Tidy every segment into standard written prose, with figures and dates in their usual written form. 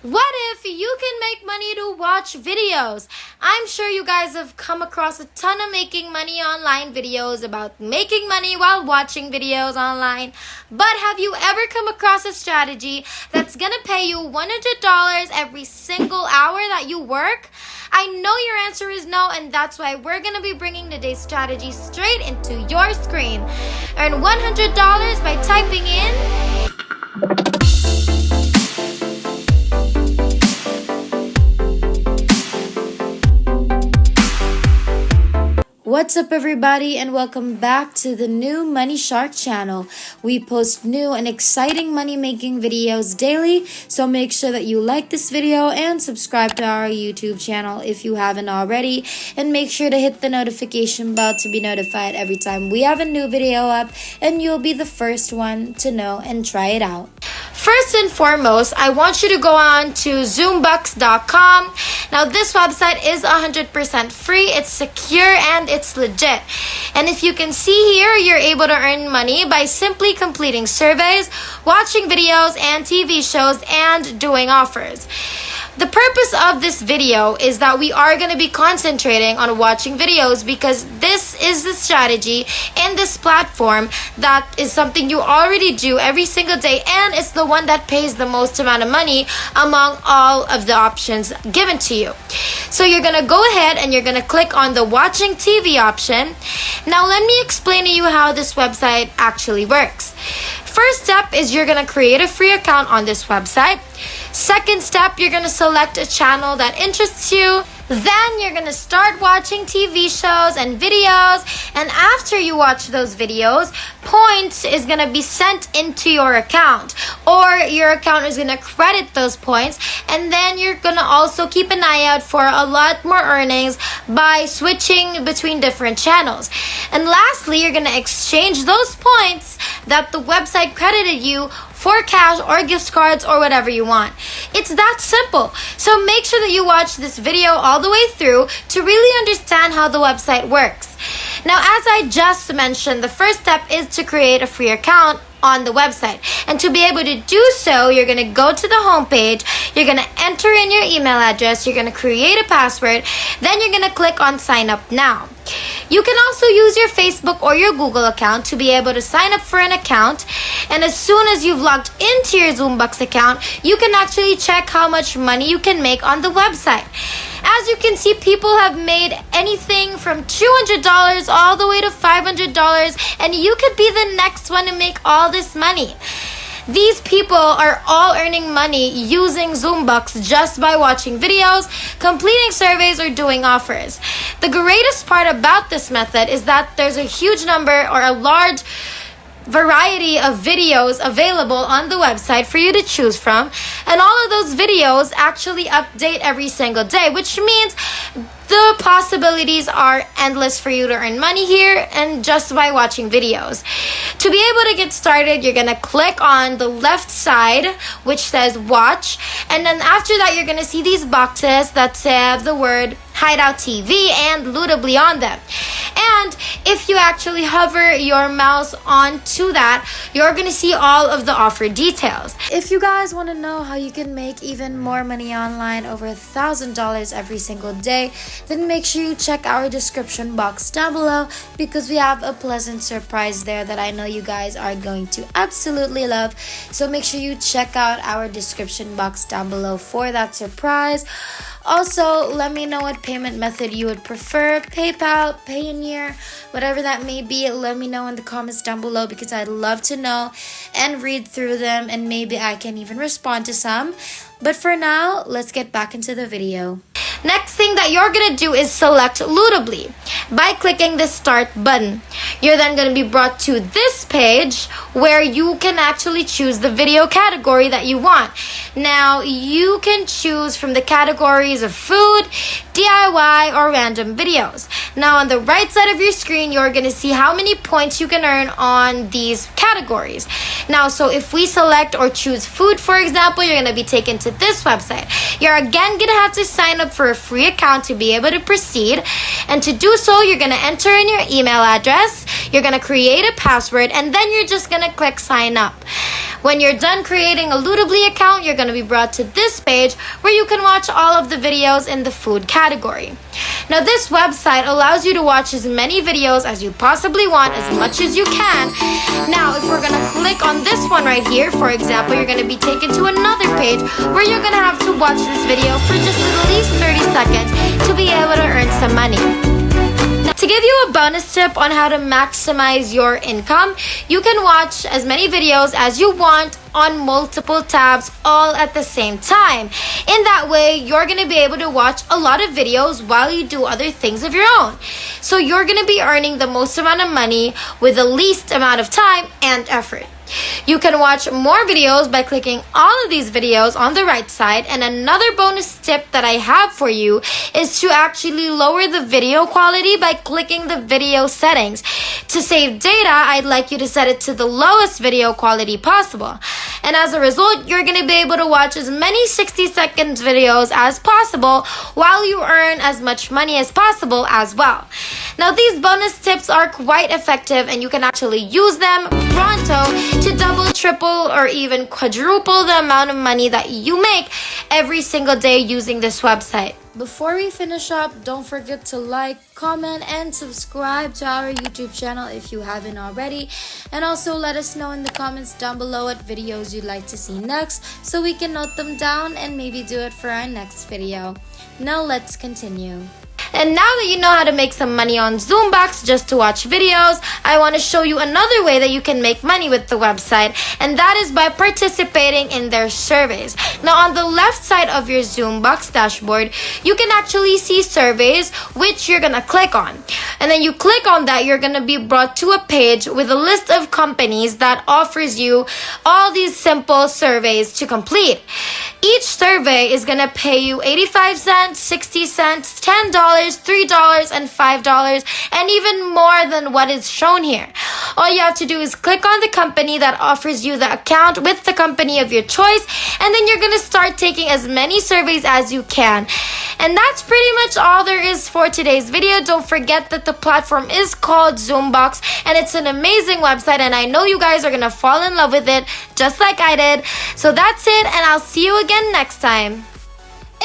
What if you can make money to watch videos? I'm sure you guys have come across a ton of making money online videos about making money while watching videos online. But have you ever come across a strategy that's gonna pay you $100 every single hour that you work? I know your answer is no, and that's why we're gonna be bringing today's strategy straight into your screen. Earn $100 by typing in What's up, everybody, and welcome back to the new Money Shark channel. We post new and exciting money making videos daily, so make sure that you like this video and subscribe to our YouTube channel if you haven't already, and make sure to hit the notification bell to be notified every time we have a new video up, and you'll be the first one to know and try it out. First and foremost, I want you to go on to zoombox.com. Now, this website is 100% free, it's secure, and it's legit. And if you can see here, you're able to earn money by simply completing surveys, watching videos and TV shows, and doing offers. The purpose of this video is that we are going to be concentrating on watching videos because this is the strategy in this platform that is something you already do every single day, and it's the one that pays the most amount of money among all of the options given to you. So you're going to go ahead and you're going to click on the watching TV option. Now let me explain to you how this website actually works. First step is you're going to create a free account on this website. Second step, you're going to select a channel that interests you. Then you're going to start watching TV shows and videos. And after you watch those videos, points is going to be sent into your account. Or your account is going to credit those points. And then you're going to also keep an eye out for a lot more earnings by switching between different channels. And lastly, you're going to exchange those points that the website credited you for cash or gift cards or whatever you want. It's that simple. So make sure that you watch this video all the way through to really understand how the website works. Now, as I just mentioned, the first step is to create a free account on the website. And to be able to do so, you're going to go to the home page, you're going to enter in your email address, you're going to create a password, then you're going to click on sign up now. You can also use your Facebook or your Google account to be able to sign up for an account. And as soon as you've logged into your Zoombox account, you can actually check how much money you can make on the website. As you can see, people have made anything from $200 all the way to $500, and you could be the next one to make all this money. These people are all earning money using Zoombox just by watching videos, completing surveys, or doing offers. The greatest part about this method is that there's a huge number or a large variety of videos available on the website for you to choose from, and all of those videos actually update every single day, which means the possibilities are endless for you to earn money here and just by watching videos. To be able to get started, you're going to click on the left side which says watch, and then after that you're going to see these boxes that have the word Hideout TV and Lootably on them. And if you actually hover your mouse onto that, you're going to see all of the offer details. If you guys want to know how you can make even more money online, over $1,000 every single day, then make sure you check our description box down below because we have a pleasant surprise there that I know you guys are going to absolutely love. So make sure you check out our description box down below for that surprise. Also, let me know what payment method you would prefer, PayPal, Payoneer, whatever that may be. Let me know in the comments down below because I'd love to know and read through them, and maybe I can even respond to some. But for now, let's get back into the video. Next thing that you're going to do is select Lootably by clicking the start button. You're then going to be brought to this page where you can actually choose the video category that you want. Now, you can choose from the categories of food, DIY, or random videos. Now, on the right side of your screen, you're going to see how many points you can earn on these categories. Now, so if we select or choose food, for example, you're going to be taken to this website. You're again going to have to sign up for a free account to be able to proceed. And to do so, you're going to enter in your email address, you're going to create a password, and then you're just going to click sign up. When you're done creating a Ludably account, you're going to be brought to this page where you can watch all of the videos in the food category. Now, this website allows you to watch as many videos as you possibly want, as much as you can. Now, if we're going to click on this one right here, for example, you're going to be taken to another page where you're going to have to watch this video for just at least 30 seconds to be able to earn some money. To give you a bonus tip on how to maximize your income, you can watch as many videos as you want on multiple tabs all at the same time. In that way, you're going to be able to watch a lot of videos while you do other things of your own. So you're going to be earning the most amount of money with the least amount of time and effort. You can watch more videos by clicking all of these videos on the right side. And another bonus tip that I have for you is to actually lower the video quality by clicking the video settings. To save data, I'd like you to set it to the lowest video quality possible. And as a result, you're going to be able to watch as many 60-second videos as possible while you earn as much money as possible as well. Now, these bonus tips are quite effective and you can actually use them pronto to double, triple, or even quadruple the amount of money that you make every single day using this website. Before we finish up, don't forget to like, comment, and subscribe to our YouTube channel if you haven't already. And also let us know in the comments down below what videos you'd like to see next so we can note them down and maybe do it for our next video. Now let's continue. And now that you know how to make some money on Zoombox just to watch videos, I want to show you another way that you can make money with the website, and that is by participating in their surveys. Now, on the left side of your Zoombox dashboard, you can actually see surveys, which you're going to click on. And then you click on that, you're going to be brought to a page with a list of companies that offers you all these simple surveys to complete. Each survey is going to pay you 85 cents, 60 cents, $10, $3, and $5, and even more than what is shown here. All you have to do is click on the company that offers you the account with the company of your choice, and then you're going to start taking as many surveys as you can. And that's pretty much all there is for today's video. Don't forget that the platform is called Zoombox, and it's an amazing website, and I know you guys are going to fall in love with it just like I did. So that's it, and I'll see you again next time.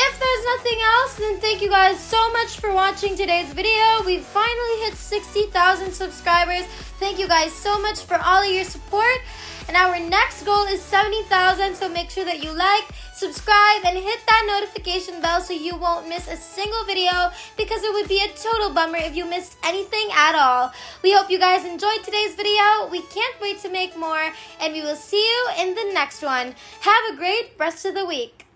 If there's nothing else, then thank you guys so much for watching today's video. We've finally hit 60,000 subscribers. Thank you guys so much for all of your support. And our next goal is 70,000, so make sure that you like, subscribe, and hit that notification bell so you won't miss a single video, because it would be a total bummer if you missed anything at all. We hope you guys enjoyed today's video. We can't wait to make more, and we will see you in the next one. Have a great rest of the week.